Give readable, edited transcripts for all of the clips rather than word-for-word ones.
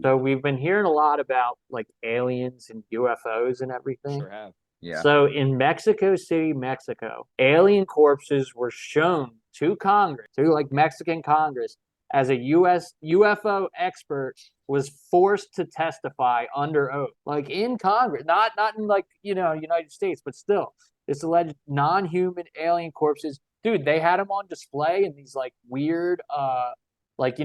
So we've been hearing a lot about like aliens and UFOs and everything. Sure have. Yeah. So in Mexico City, Mexico, alien corpses were shown to Congress, to like Mexican Congress, as a US UFO expert was forced to testify under oath, like in Congress, not in like United States, but still, it's alleged non-human alien corpses. Dude, they had them on display in these like weird, like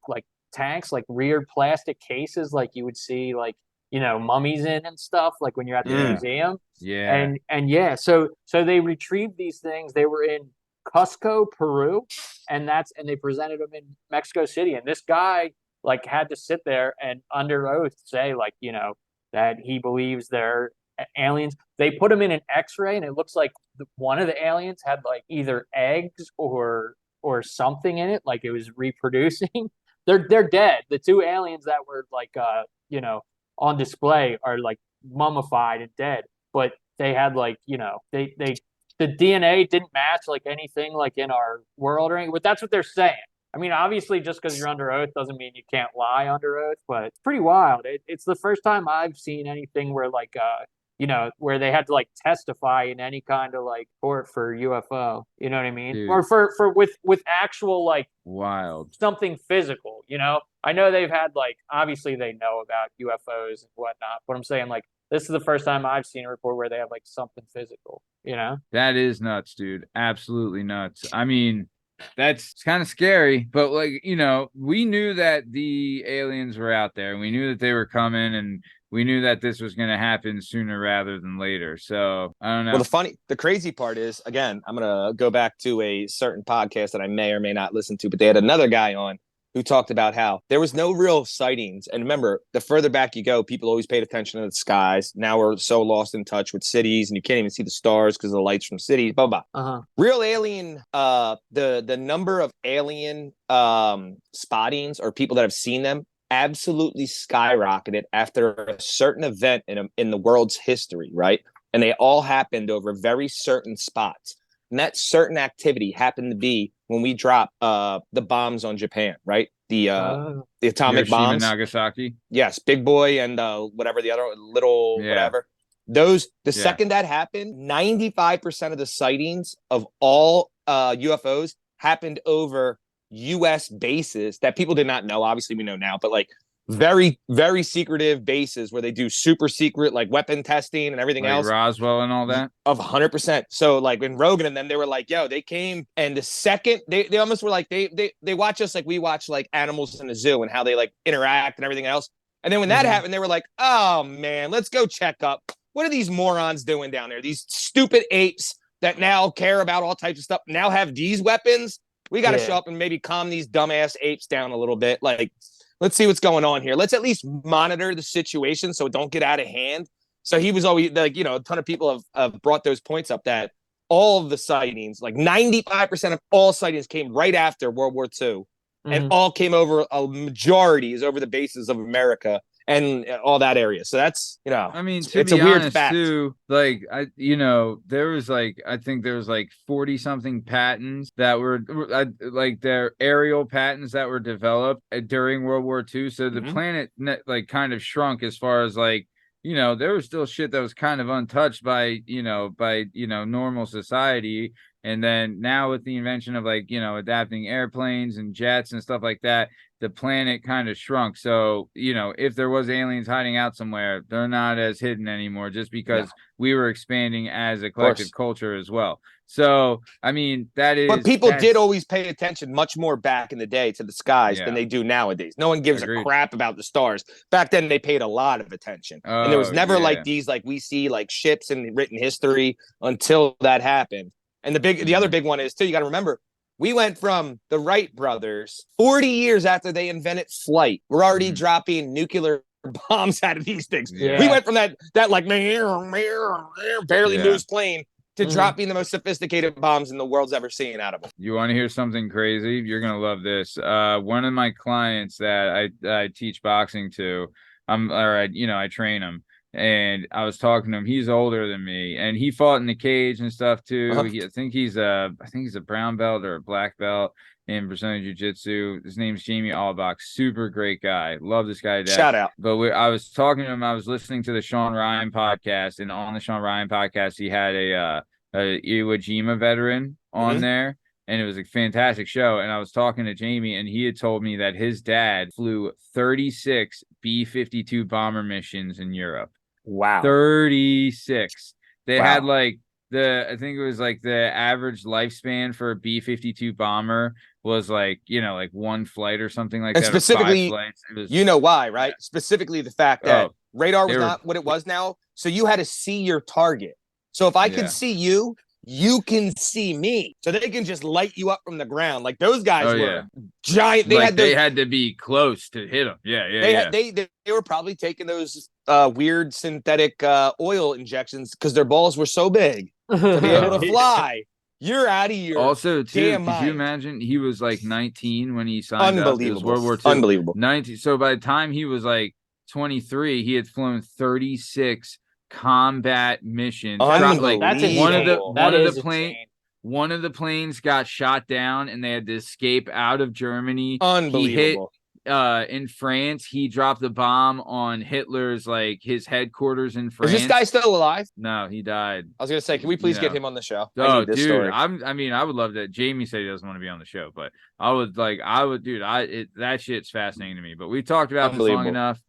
like tanks, like weird plastic cases, like you would see like mummies in and stuff, like when you're at the Yeah. museum. Yeah. And yeah, so they retrieved these things. They were in Cusco, Peru, and they presented them in Mexico City. And this guy like had to sit there and under oath say like, that he believes they're aliens. They put him in an X-ray, and it looks like one of the aliens had like either eggs or something in it, like it was reproducing. They're dead. The two aliens that were like on display are like mummified and dead, but they had like they the DNA didn't match like anything like in our world or anything. But that's what they're saying. I mean, obviously, just because you're under oath doesn't mean you can't lie under oath, but it's pretty wild. It's the first time I've seen anything where like where they had to like testify in any kind of like court for UFO. You know what I mean? Or Dude, for with actual like wild. something physical. I know they've had like obviously they know about UFOs and whatnot, but I'm saying like this is the first time I've seen a report where they have like something physical. You know? That is nuts, dude. Absolutely nuts. I mean, that's kind of scary, but like, we knew that the aliens were out there and we knew that they were coming and we knew that this was going to happen sooner rather than later. So I don't Well, know. the crazy part is, again, I'm going to go back to a certain podcast that I may or may not listen to, but they had another guy on who talked about how there was no real sightings. And remember, the further back you go, people always paid attention to the skies. Now we're so lost in touch with cities and you can't even see the stars because of the lights from cities, blah, blah. Uh-huh. Real alien, the number of alien spottings or people that have seen them absolutely skyrocketed after a certain event in the world's history, right? And they all happened over very certain spots. And that certain activity happened to be when we dropped the bombs on Japan, right? The atomic Hiroshima, bombs. Nagasaki. Yes, Big Boy and whatever the other little Yeah. whatever. The Yeah. second that happened, 95% of the sightings of all UFOs happened over US bases that people did not know. Obviously, we know now, but like very, very secretive bases where they do super secret like weapon testing and everything Like else Roswell and all that. of 100%. So like when Rogan and them, they were like, yo, they came and the second they almost were like, they watch us like we watch like animals in the zoo and how they like interact and everything else. And then when that Mm-hmm. happened, they were like, oh man, let's go check up. What are these morons doing down there? These stupid apes that now care about all types of stuff now have these weapons. We got to show Yeah. up and maybe calm these dumbass apes down a little bit. Like, let's see what's going on here. Let's at least monitor the situation so it don't get out of hand. So he was always like, a ton of people have brought those points up that all of the sightings, like 95% of all sightings came right after World War II and Mm-hmm. all came over, a majority is over the bases of America and all that area. So that's, I mean, to it's a be weird honest, fact. too, like there was like I think there was like 40 something patents that were like their aerial patents that were developed during World War II. So the planet like kind of shrunk as far as like there was still shit that was kind of untouched by normal society. And then now with the invention of like adapting airplanes and jets and stuff like that, the planet kind of shrunk. So, if there was aliens hiding out somewhere, they're not as hidden anymore just No, because we were expanding as a of collective course. culture as well. So, I mean, But people did that's always pay attention much more back in the day to the skies than yeah, they do nowadays. No one gives a agreed. crap about the stars. Back then, they paid a lot of attention. And there was Oh, never like yeah. these, like we see, like ships in written history until that happened. And the other Mhm. big one is, too, you got to remember, we went from the Wright brothers 40 years after they invented flight. We're already Mhm. dropping nuclear bombs out of these things. We Yeah. Yeah. went from that like barely Yeah. moves plane to Mm-hmm. dropping the most sophisticated bombs in the world's ever seen out of them. You want to hear something crazy? You're gonna love this. One of my clients that I teach boxing to, I train him, and I was talking to him. He's older than me, and he fought in the cage and stuff too. I think he's a brown belt or a black belt in Brazilian Jiu-Jitsu. His name's Jamie Allbach. Super great guy. Love this guy to death. Shout out. But I was talking to him. I was listening to the Sean Ryan podcast, and on the Sean Ryan podcast, he had a Iwo Jima veteran on there. And it was a fantastic show. And I was talking to Jamie, and he had told me that his dad flew 36 B-52 bomber missions in Europe. Wow. 36. They had like I think it was like the average lifespan for a B-52 bomber was like, like one flight or something like that. Specifically, or 5 flights. It was, you know why, right? Yeah. Specifically the fact that radar was not what it was yeah. now. So you had to see your target. So if I can see you, you can see me. So they can just light you up from the ground. Like those guys were giant. They had to be close to hit them. They were probably taking those weird synthetic oil injections because their balls were so big to be able to fly. You're out of your also too. Damn could you imagine he was like 19 when he signed up? It was World War II. Unbelievable. 19. So by the time he was like 23, he had flown 36 combat missions. Like that's one of the planes got shot down and they had to escape out of Germany. Unbelievable. He hit in France. He dropped a bomb on Hitler's his headquarters in France. Is this guy still alive? No, he died. I was gonna say, can we please get him on the show? Oh, dude, I would love that. Jamie said he doesn't want to be on the show, but that shit's fascinating to me. But we talked about this long enough.